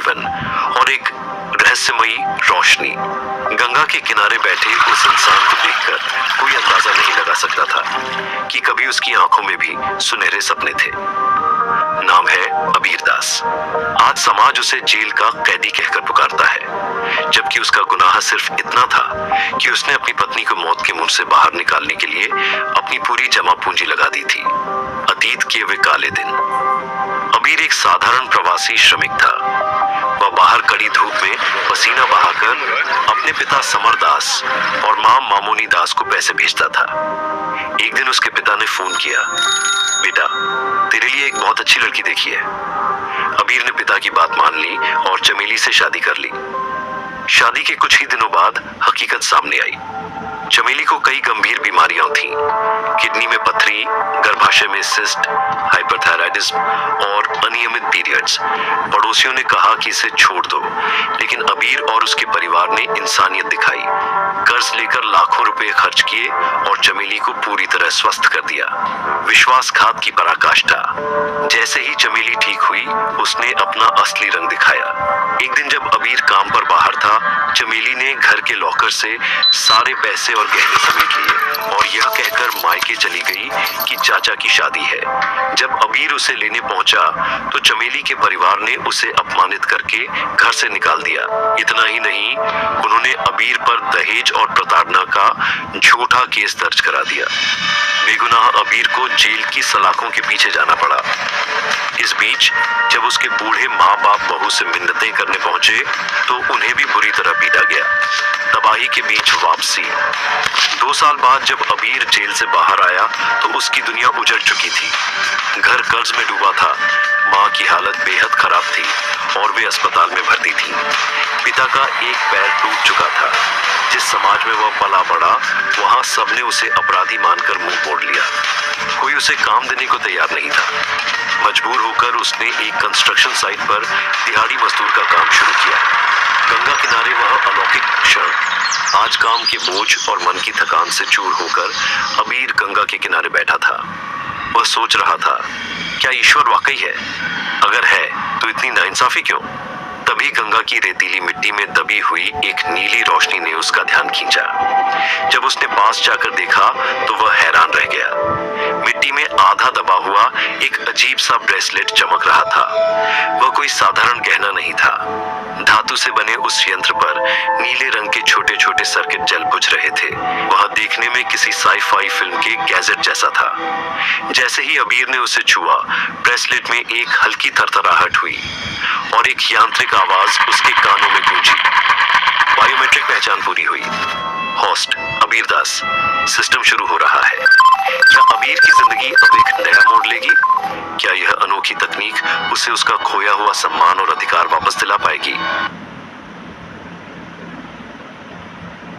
जीवन और एक रहस्यमयी रोशनी। गंगा के किनारे बैठे उस इंसान को देखकर कोई अंदाजा नहीं लगा सकता था कि कभी उसकी आंखों में भी सुनहरे सपने थे। नाम है अबीर दास। आज समाज उसे जेल का कैदी कहकर पुकारता है, जबकि उसका गुनाह सिर्फ इतना था कि उसने अपनी पत्नी को मौत के मुंह से बाहर निकालने के लिए अपनी पूरी जमा पूंजी लगा दी थी। अतीत के वे काले दिन। अबीर एक साधारण प्रवासी श्रमिक था। वह बाहर कड़ी धूप में पसीना बहाकर अपने पिता समर दास और मां मामोनी दास को पैसे भेजता था। एक दिन उसके पिता ने फोन किया, बेटा तेरे लिए एक बहुत अच्छी लड़की देखी है। अबीर ने पिता की बात मान ली और चमेली से शादी कर ली। शादी के कुछ ही दिनों बाद हकीकत सामने आई। चमेली को कई गंभीर बीमारियां थीं। किडनी में पथरी, गर्भाशय में सिस्ट, हाइपरथायराइडिज्म और अनियमित पीरियड्स। पड़ोसियों ने कहा कि इसे छोड़ दो, लेकिन अबीर और उसके परिवार ने इंसानियत दिखाई। कर्ज लेकर लाखों रुपए खर्च किए और चमेली को पूरी तरह स्वस्थ कर दिया। विश्वासघात की पराकाष्ठा। जैसे ही चमेली ठीक हुई, उसने अपना असली रंग दिखाया। एक दिन जब अबीर काम पर बाहर था, चमेली ने घर के लॉकर से सारे पैसे और गहने समेट लिए और यह कहकर मायके चली गई कि चाचा की शादी है। जब अबीर उसे लेने पहुंचा तो चमेली के परिवार ने उसे अपमानित करके घर से निकाल दिया। इतना ही नहीं, उन्होंने अबीर पर दहेज और प्रताड़ना का झूठा केस दर्ज करा दिया। बेगुनाह अबीर को जेल की सलाखों के पीछे जाना पड़ा। इस बीच जब उसके बूढ़े माँ बाप बहू से मिन्नतें करने पहुंचे तो उन्हें भी बुरी तरह पीटा गया। तबाही के बीच वापसी। 2 साल बाद जब अबीर जेल से बाहर आया तो उसकी दुनिया उजड़ चुकी थी। घर कर्ज में डूबा था, माँ की हालत बेहद खराब थी और वे अस्पताल में भर्ती थी। पिता का एक पैर टूट चुका था। जिस समाज में वह पला बड़ा, वहां सबने उसे अपराधी मानकर मुंह मोड़ लिया। कोई उसे काम देने को तैयार नहीं था। मजबूर होकर उसने एक कंस्ट्रक्शन साइट पर दिहाड़ी मजदूर का काम शुरू किया। गंगा किनारे वह अलौकिक क्षण। आज काम के बोझ और मन की थकान से चूर होकर अबीर गंगा के किनारे बैठा था। वह सोच रहा था, क्या ईश्वर वाकई है? अगर है तो इतनी नाइंसाफी क्यों? तभी गंगा की रेतीली मिट्टी में दबी हुई एक नीली रोशनी ने उसका ध्यान खींचा। जब उसने पास जाकर देखा तो वह हैरान रह गया। मिट्टी में आधा दबा हुआ एक अजीब सा ब्रेसलेट चमक रहा था। वह कोई साधारण गहना नहीं था। धातु से बने उस यंत्र पर नीले रंग के छोटे छोटे सर्किट जल बुझ रहे थे। वह देखने में किसी साई-फाई फिल्म के गैजेट जैसा था। जैसे ही अबीर ने उसे छुआ, ब्रेसलेट में एक हल्की थरथराहट हुई और एक यांत्रिक आवाज उसके कानों में गूंजी। बायोमेट्रिक पहचान पूरी हुई। होस्ट अबीर दास। सिस्टम शुरू हो रहा है। क्या अबीर की जिंदगी अब एक नया मोड़ लेगी? क्या यह अनोखी तकनीक उसे उसका खोया हुआ सम्मान और अधिकार वापस दिला पाएगी?